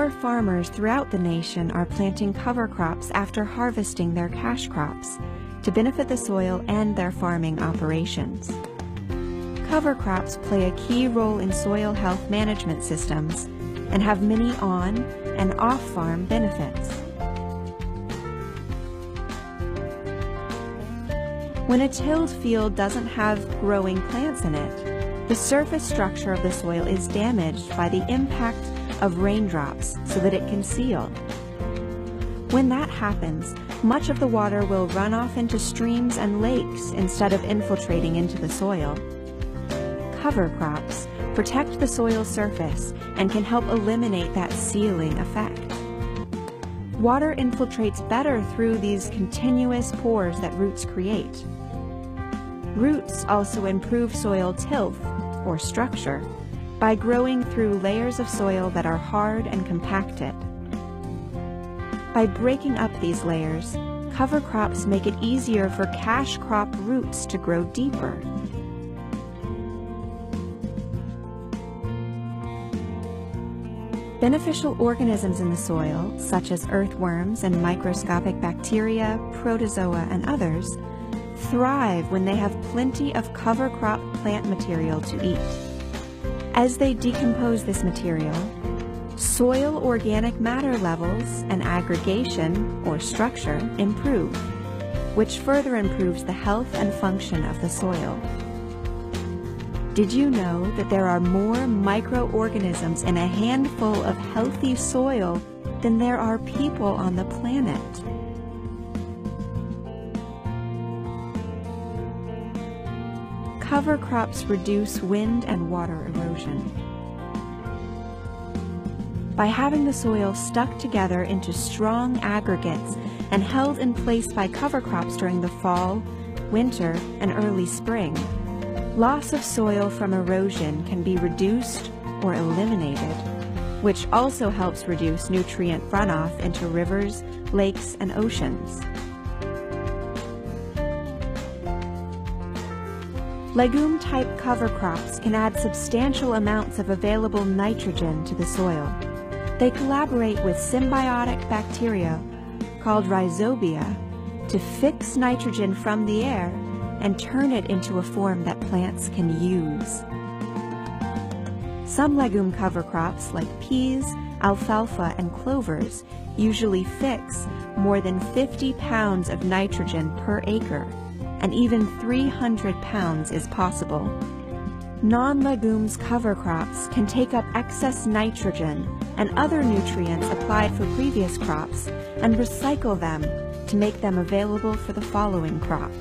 More farmers throughout the nation are planting cover crops after harvesting their cash crops to benefit the soil and their farming operations. Cover crops play a key role in soil health management systems and have many on and off-farm benefits. When a tilled field doesn't have growing plants in it, the surface structure of the soil is damaged by the impact of raindrops so that it can seal. When that happens, much of the water will run off into streams and lakes instead of infiltrating into the soil. Cover crops protect the soil surface and can help eliminate that sealing effect. Water infiltrates better through these continuous pores that roots create. Roots also improve soil tilth, or structure, by growing through layers of soil that are hard and compacted. By breaking up these layers, cover crops make it easier for cash crop roots to grow deeper. Beneficial organisms in the soil, such as earthworms and microscopic bacteria, protozoa, and others, thrive when they have plenty of cover crop plant material to eat. As they decompose this material, soil organic matter levels and aggregation, or structure, improve, which further improves the health and function of the soil. Did you know that there are more microorganisms in a handful of healthy soil than there are people on the planet? Cover crops reduce wind and water erosion. By having the soil stuck together into strong aggregates and held in place by cover crops during the fall, winter, and early spring, loss of soil from erosion can be reduced or eliminated, which also helps reduce nutrient runoff into rivers, lakes, and oceans. Legume-type cover crops can add substantial amounts of available nitrogen to the soil. They collaborate with symbiotic bacteria called rhizobia to fix nitrogen from the air and turn it into a form that plants can use. Some legume cover crops like peas, alfalfa, and clovers usually fix more than 50 pounds of nitrogen per acre, and even 300 pounds is possible. Non-legumes cover crops can take up excess nitrogen and other nutrients applied for previous crops and recycle them to make them available for the following crop.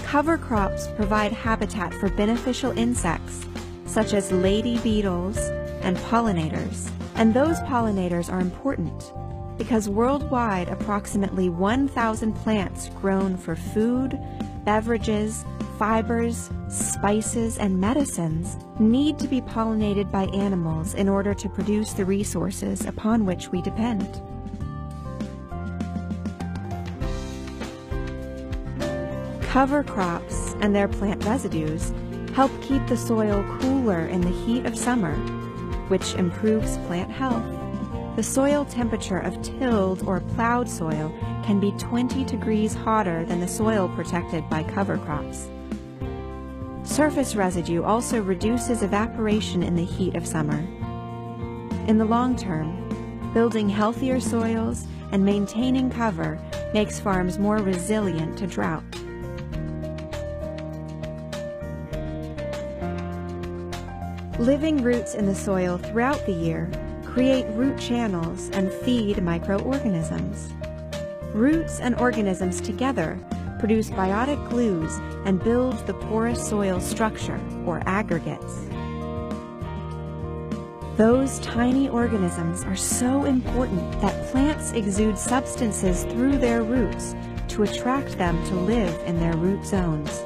Cover crops provide habitat for beneficial insects, such as lady beetles and pollinators. And those pollinators are important because worldwide approximately 1,000 plants grown for food, beverages, fibers, spices, and medicines need to be pollinated by animals in order to produce the resources upon which we depend. Cover crops and their plant residues help keep the soil cooler in the heat of summer, which improves plant health. The soil temperature of tilled or plowed soil can be 20 degrees hotter than the soil protected by cover crops. Surface residue also reduces evaporation in the heat of summer. In the long term, building healthier soils and maintaining cover makes farms more resilient to drought. Living roots in the soil throughout the year create root channels and feed microorganisms. Roots and organisms together produce biotic glues and build the porous soil structure, or aggregates. Those tiny organisms are so important that plants exude substances through their roots to attract them to live in their root zones.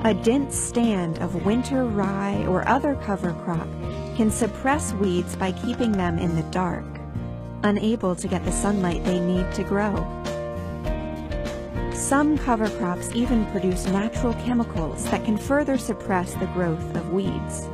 A dense stand of winter rye or other cover crop can suppress weeds by keeping them in the dark, unable to get the sunlight they need to grow. Some cover crops even produce natural chemicals that can further suppress the growth of weeds.